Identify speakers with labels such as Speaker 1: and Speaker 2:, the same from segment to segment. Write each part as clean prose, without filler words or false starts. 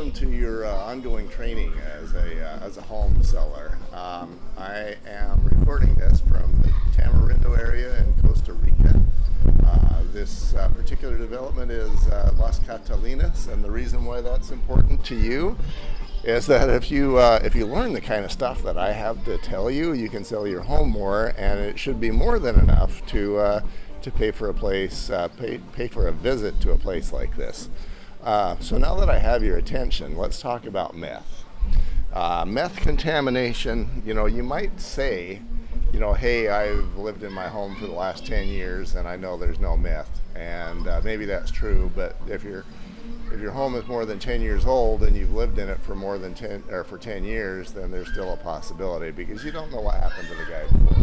Speaker 1: welcome to your ongoing training as a home seller. I am recording this from the Tamarindo area in Costa Rica. This particular development is Las Catalinas, and the reason why that's important to you is that if you learn the kind of stuff that I have to tell you, you can sell your home more, and it should be more than enough to pay for a place, pay for a visit to a place like this. So now that I have your attention, let's talk about meth. Meth contamination, you might say, hey, I've lived in my home for the last 10 years and I know there's no meth. And maybe that's true, but if your home is more than 10 years old and you've lived in it for more than 10 years, then there's still a possibility because you don't know what happened to the guy before.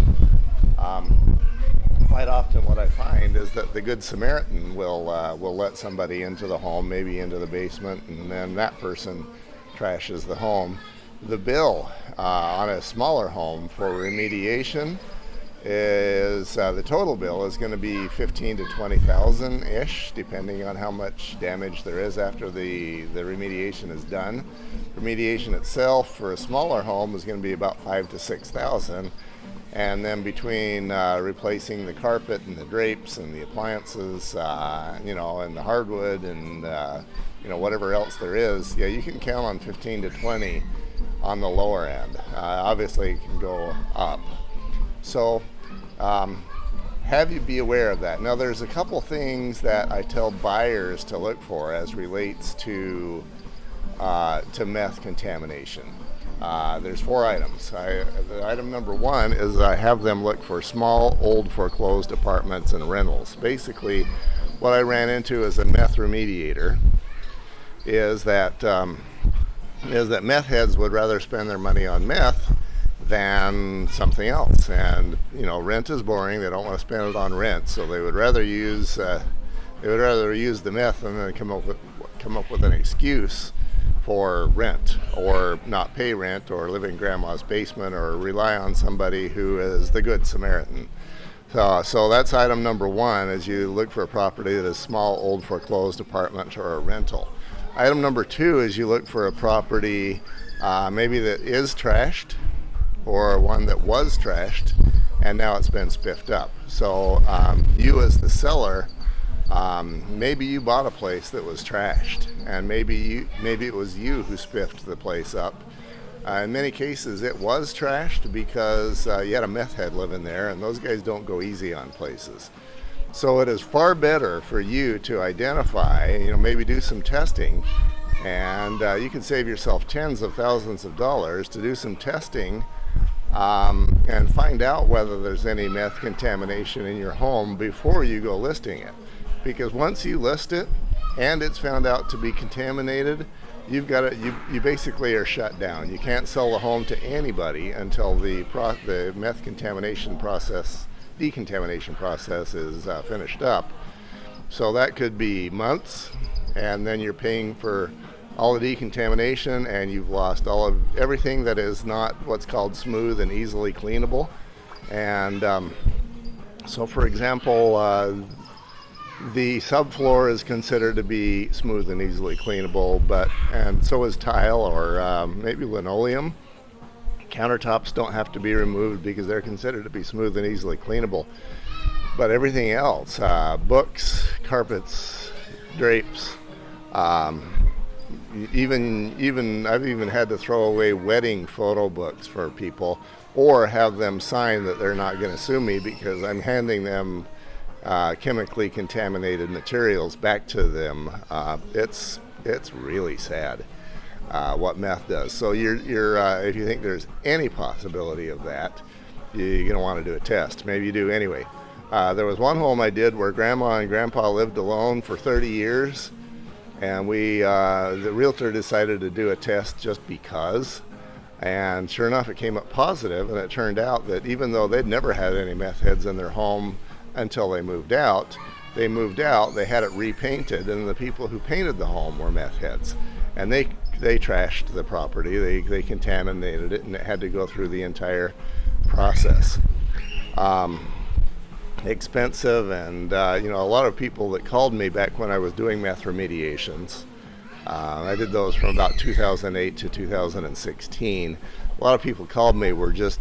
Speaker 1: Quite often what I find is that the Good Samaritan will let somebody into the home, maybe into the basement, and then that person trashes the home. The bill on a smaller home for remediation is, the total bill is going to be $15,000 to $20,000-ish, depending on how much damage there is after the remediation is done. Remediation itself for a smaller home is going to be about $5,000 to $6,000. And then between replacing the carpet and the drapes and the appliances, and the hardwood and whatever else there is, you can count on 15 to 20 on the lower end. Obviously, it can go up. So have you be aware of that. Now, there's a couple things that I tell buyers to look for as relates to meth contamination. There's 4 items. Item number 1 is I have them look for small, old, foreclosed apartments and rentals. Basically, what I ran into as a meth remediator is that meth heads would rather spend their money on meth than something else. And rent is boring. They don't want to spend it on rent, so they would rather use the meth and then come up with an excuse for rent, or not pay rent, or live in grandma's basement, or rely on somebody who is the Good Samaritan. So that's item number 1, is you look for a property that is small, old, foreclosed apartment or a rental. Item number 2 is you look for a property maybe that is trashed, or one that was trashed and now it's been spiffed up. So you as the seller, maybe you bought a place that was trashed, and maybe it was you who spiffed the place up. In many cases, it was trashed because you had a meth head living there, and those guys don't go easy on places. So it is far better for you to identify, maybe do some testing, and you can save yourself tens of thousands of dollars to do some testing and find out whether there's any meth contamination in your home before you go listing it. Because once you list it and it's found out to be contaminated, you basically are shut down. You can't sell the home to anybody until the meth decontamination process is finished up. So that could be months, and then you're paying for all the decontamination, and you've lost everything that is not what's called smooth and easily cleanable. And so, for example, the subfloor is considered to be smooth and easily cleanable, and so is tile or maybe linoleum. Countertops don't have to be removed because they're considered to be smooth and easily cleanable. But everything else, books, carpets, drapes, even I've even had to throw away wedding photo books for people, or have them sign that they're not going to sue me because I'm handing them chemically contaminated materials back to them. It's really sad what meth does. So if you think there's any possibility of that, you're going to want to do a test. Maybe you do anyway. There was one home I did where Grandma and Grandpa lived alone for 30 years, and the realtor decided to do a test just because. And sure enough, it came up positive, and it turned out that even though they'd never had any meth heads in their home until they moved out, they had it repainted, and the people who painted the home were meth heads. And they trashed the property, they contaminated it, and it had to go through the entire process. Expensive, and a lot of people that called me back when I was doing meth remediations I did those from about 2008 to 2016. A lot of people called me were just,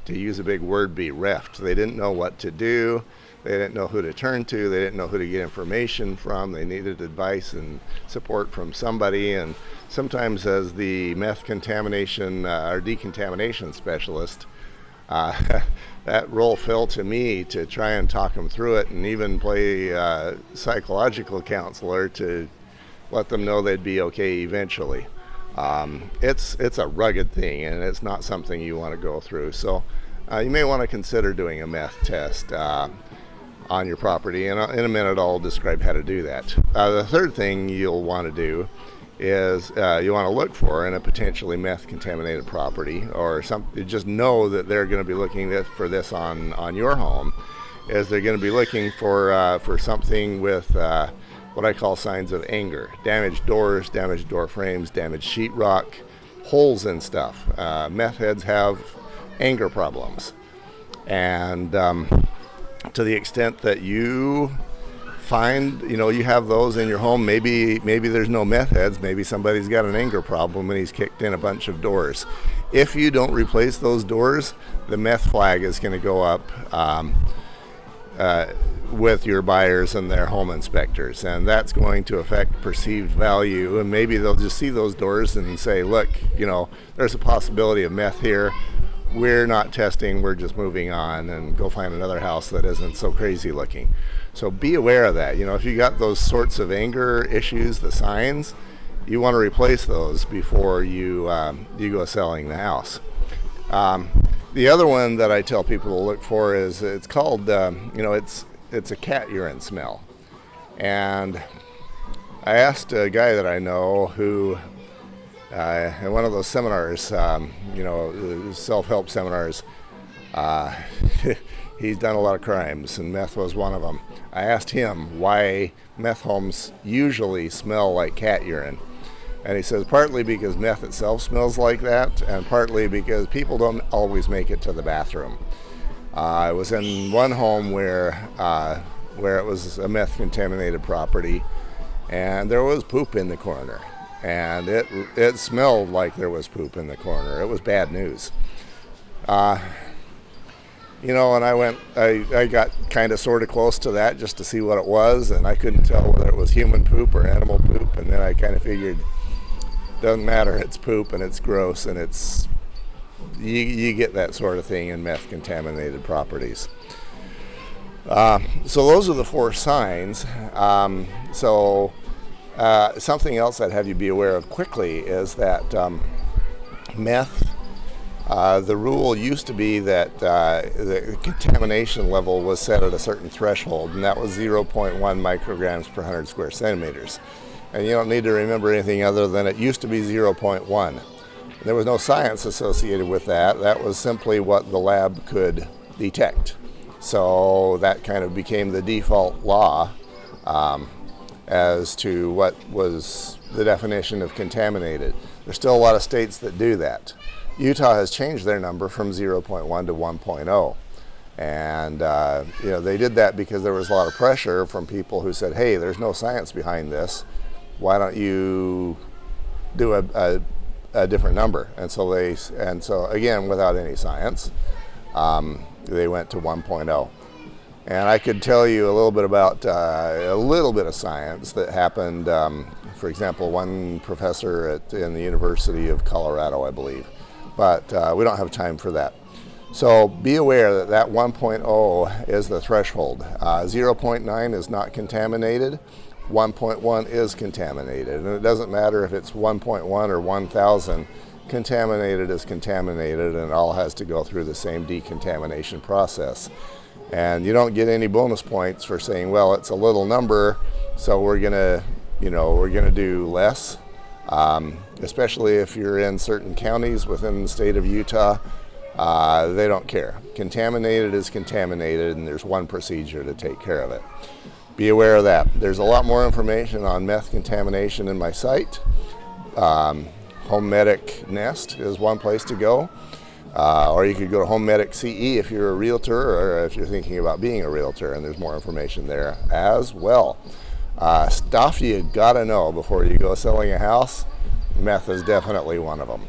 Speaker 1: to use a big word, bereft. They didn't know what to do. They didn't know who to turn to. They didn't know who to get information from. They needed advice and support from somebody. And sometimes as the meth contamination or decontamination specialist, that role fell to me to try and talk them through it and even play psychological counselor to let them know they'd be okay eventually. It's a rugged thing, and it's not something you want to go through. So you may want to consider doing a meth test on your property, and in a minute I'll describe how to do that. The third thing you'll want to do is you want to look for in a potentially meth contaminated property, or just know that they're going to be looking for this on your home, is they're going to be looking for something with what I call signs of anger: damaged doors, damaged door frames, damaged sheetrock, holes in stuff. Meth heads have anger problems, and to the extent that you find, you have those in your home, maybe there's no meth heads, maybe somebody's got an anger problem and he's kicked in a bunch of doors. If you don't replace those doors, the meth flag is going to go up with your buyers and their home inspectors, and that's going to affect perceived value. And maybe they'll just see those doors and say, look, there's a possibility of meth here. We're not testing, we're just moving on, and go find another house that isn't so crazy looking. So be aware of that. If you got those sorts of anger issues, the signs, you want to replace those before you go selling the house. The other one that I tell people to look for is, it's called, it's a cat urine smell. And I asked a guy that I know who, in one of those seminars, self-help seminars, he's done a lot of crimes, and meth was one of them. I asked him why meth homes usually smell like cat urine. And he says partly because meth itself smells like that, and partly because people don't always make it to the bathroom. I was in one home where it was a meth contaminated property, and there was poop in the corner. And it smelled like there was poop in the corner. It was bad news. And I got kind of sort of close to that just to see what it was, and I couldn't tell whether it was human poop or animal poop, and then I kind of figured, doesn't matter, it's poop and it's gross, and you get that sort of thing in meth contaminated properties. So those are the 4 signs. Something else I'd have you be aware of quickly is that meth, the rule used to be that the contamination level was set at a certain threshold, and that was 0.1 micrograms per 100 square centimeters. And you don't need to remember anything other than it used to be 0.1. There was no science associated with that. That was simply what the lab could detect. So that kind of became the default law as to what was the definition of contaminated. There's still a lot of states that do that. Utah has changed their number from 0.1 to 1.0. And they did that because there was a lot of pressure from people who said, hey, there's no science behind this. Why don't you do a different number? And so again, without any science, they went to 1.0. And I could tell you a little bit about a little bit of science that happened. For example, one professor in the University of Colorado, I believe. But we don't have time for that. So be aware that 1.0 is the threshold. 0.9 is not contaminated. 1.1 is contaminated. And it doesn't matter if it's 1.1 or 1,000. Contaminated is contaminated, and it all has to go through the same decontamination process. And you don't get any bonus points for saying, well, it's a little number, so we're gonna do less. Especially if you're in certain counties within the state of Utah, they don't care. Contaminated is contaminated, and there's one procedure to take care of it. Be aware of that. There's a lot more information on meth contamination in my site. Home Medic Nest is one place to go. Or you could go to Home Medic CE if you're a realtor, or if you're thinking about being a realtor, and there's more information there as well. Stuff you gotta know before you go selling a house, meth is definitely one of them.